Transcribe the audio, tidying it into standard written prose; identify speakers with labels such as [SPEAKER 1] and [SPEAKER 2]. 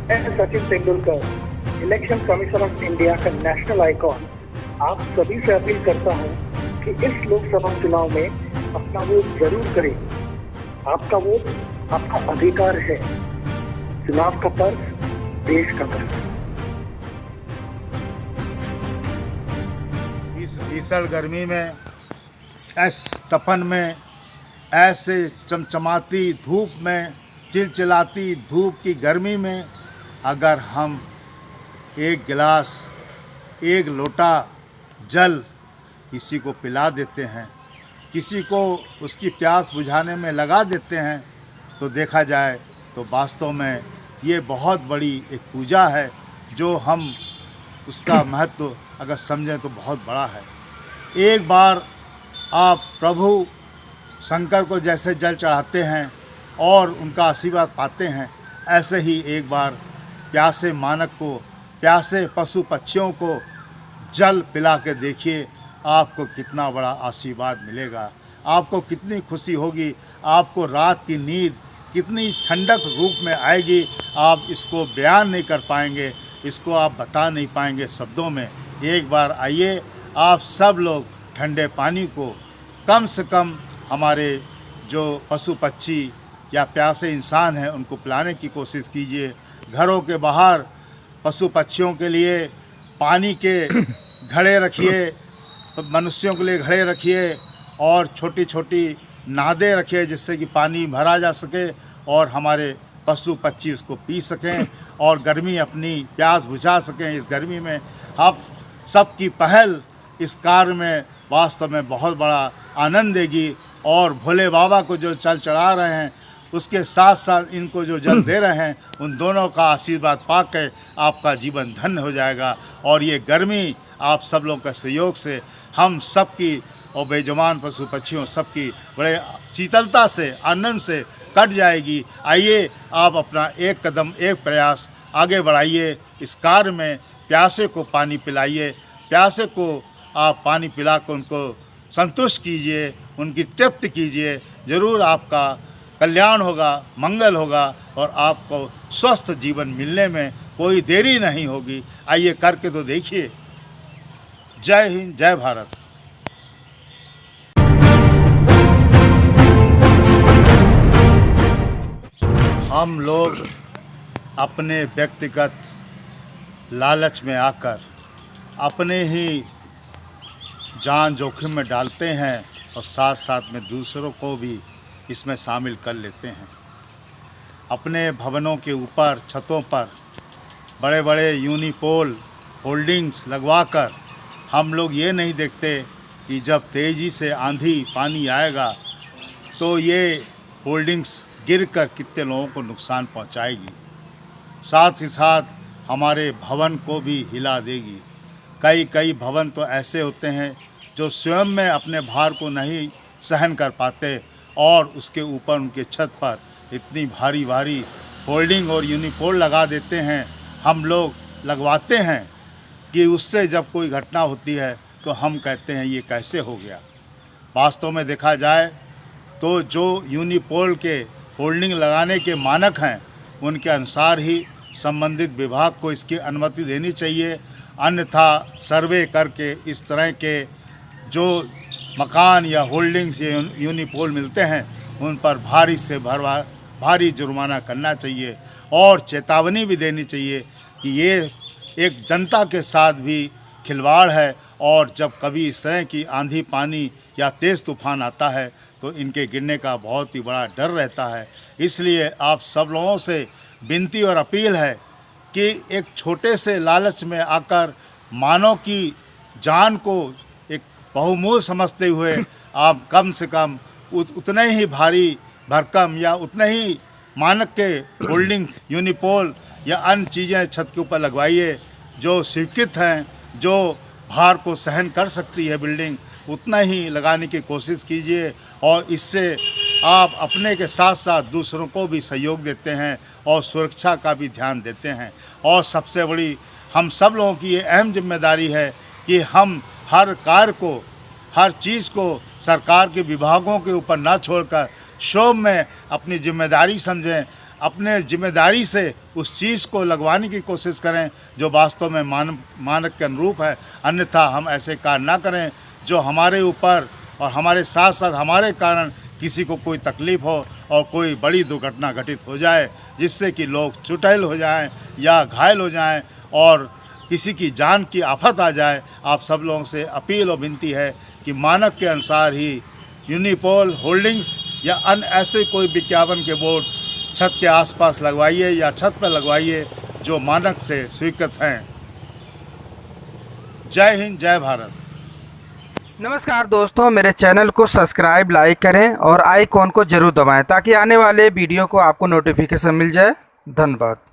[SPEAKER 1] मैं Sachin Tendulkar, election commission of India का national icon, आप सभी से अपील करता हूं कि इस लोकसभा चुनाव में अपना वोट जरूर करें। आपका वोट आपका अधिकार है। चुनाव का पर्व देश का पर्व।
[SPEAKER 2] इस भीषण गर्मी में, इस तपन में, ऐसे चमचमाती धूप में, चिलचिलाती धूप की गर्मी में अगर हम एक गिलास, एक लोटा जल किसी को पिला देते हैं, किसी को उसकी प्यास बुझाने में लगा देते हैं, तो देखा जाए तो वास्तव में ये बहुत बड़ी एक पूजा है, जो हम उसका महत्व अगर समझें तो बहुत बड़ा है। एक बार आप प्रभु शंकर को जैसे जल चढ़ाते हैं और उनका आशीर्वाद पाते हैं, ऐसे ही एक बार प्यासे मानव को, प्यासे पशु पक्षियों को जल पिला के देखिए, आपको कितना बड़ा आशीर्वाद मिलेगा, आपको कितनी खुशी होगी, आपको रात की नींद कितनी ठंडक रूप में आएगी। आप इसको बयान नहीं कर पाएंगे, इसको आप बता नहीं पाएंगे शब्दों में। एक बार आइए, आप सब लोग ठंडे पानी को कम से कम हमारे जो पशु पक्षी या प्यासे इंसान हैं उनको पिलाने की कोशिश कीजिए। घरों के बाहर पशु पक्षियों के लिए पानी के घड़े रखिए, मनुष्यों के लिए घड़े रखिए और छोटी छोटी नादें रखिए जिससे कि पानी भरा जा सके और हमारे पशु पक्षी उसको पी सकें और गर्मी अपनी प्यास बुझा सकें। इस गर्मी में आप सबकी पहल इस कार्य में वास्तव में बहुत बड़ा आनंद देगी और भोले बाबा को जो जल चढ़ा रहे हैं उसके साथ साथ इनको जो जल दे रहे हैं, उन दोनों का आशीर्वाद पाकर आपका जीवन धन्य हो जाएगा। और ये गर्मी आप सब लोगों के सहयोग से हम सबकी और बेजुबान पशु पक्षियों सबकी बड़े शीतलता से, आनंद से कट जाएगी। आइए, आप अपना एक कदम, एक प्रयास आगे बढ़ाइए इस कार्य में। प्यासे को पानी पिलाइए, प्यासे को आप पानी पिला कर उनको संतुष्ट कीजिए, उनकी तृप्ति कीजिए। ज़रूर आपका कल्याण होगा, मंगल होगा और आपको स्वस्थ जीवन मिलने में कोई देरी नहीं होगी। आइए करके तो देखिए। जय हिंद, जय भारत। हम लोग अपने व्यक्तिगत लालच में आकर अपने ही जान जोखिम में डालते हैं और साथ साथ में दूसरों को भी इसमें शामिल कर लेते हैं। अपने भवनों के ऊपर, छतों पर बड़े बड़े यूनिपोल होल्डिंग्स लगवाकर हम लोग ये नहीं देखते कि जब तेज़ी से आंधी पानी आएगा तो ये होल्डिंग्स गिरकर कितने लोगों को नुकसान पहुंचाएगी, साथ ही साथ हमारे भवन को भी हिला देगी। कई भवन तो ऐसे होते हैं जो स्वयं में अपने भार को नहीं सहन कर पाते और उसके ऊपर उनके छत पर इतनी भारी भारी होल्डिंग और यूनिपोल लगा देते हैं। हम लोग लगवाते हैं कि उससे जब कोई घटना होती है तो हम कहते हैं ये कैसे हो गया। वास्तव में देखा जाए तो जो यूनिपोल के होल्डिंग लगाने के मानक हैं उनके अनुसार ही संबंधित विभाग को इसकी अनुमति देनी चाहिए, अन्यथा सर्वे करके इस तरह के जो मकान या होल्डिंग्स या यूनिपोल मिलते हैं उन पर भारी से भारी जुर्माना करना चाहिए और चेतावनी भी देनी चाहिए कि ये एक जनता के साथ भी खिलवाड़ है और जब कभी इस तरह की आंधी पानी या तेज़ तूफान आता है तो इनके गिरने का बहुत ही बड़ा डर रहता है। इसलिए आप सब लोगों से विनती और अपील है कि एक छोटे से लालच में आकर मानव की जान को एक बहुमूल्य समझते हुए आप कम से कम उतने ही भारी भरकम या उतने ही मानक के होल्डिंग यूनिपोल या अन्य चीज़ें छत के ऊपर लगवाइए जो स्वीकृत हैं, जो भार को सहन कर सकती है बिल्डिंग, उतना ही लगाने की कोशिश कीजिए और इससे आप अपने के साथ साथ दूसरों को भी सहयोग देते हैं और सुरक्षा का भी ध्यान देते हैं। और सबसे बड़ी हम सब लोगों की ये अहम जिम्मेदारी है कि हम हर कार्य को, हर चीज़ को सरकार के विभागों के ऊपर ना छोड़कर शोभ में अपनी जिम्मेदारी समझें, अपने जिम्मेदारी से उस चीज़ को लगवाने की कोशिश करें जो वास्तव में मानक के अनुरूप है। अन्यथा हम ऐसे कार्य ना करें जो हमारे ऊपर और हमारे साथ साथ हमारे कारण किसी को कोई तकलीफ़ हो और कोई बड़ी दुर्घटना घटित हो जाए, जिससे कि लोग चुटैल हो जाएं या घायल हो जाएं और किसी की जान की आफत आ जाए। आप सब लोगों से अपील और विनती है कि मानक के अनुसार ही यूनिपोल होल्डिंग्स या अन्य ऐसे कोई विज्ञापन के बोर्ड छत के आसपास लगवाइए या छत पर लगवाइए जो मानक से स्वीकृत हैं। जय हिंद, जय भारत।
[SPEAKER 3] नमस्कार दोस्तों, मेरे चैनल को सब्सक्राइब, लाइक करें और आइकॉन को ज़रूर दबाएं ताकि आने वाले वीडियो को आपको नोटिफिकेशन मिल जाए। धन्यवाद।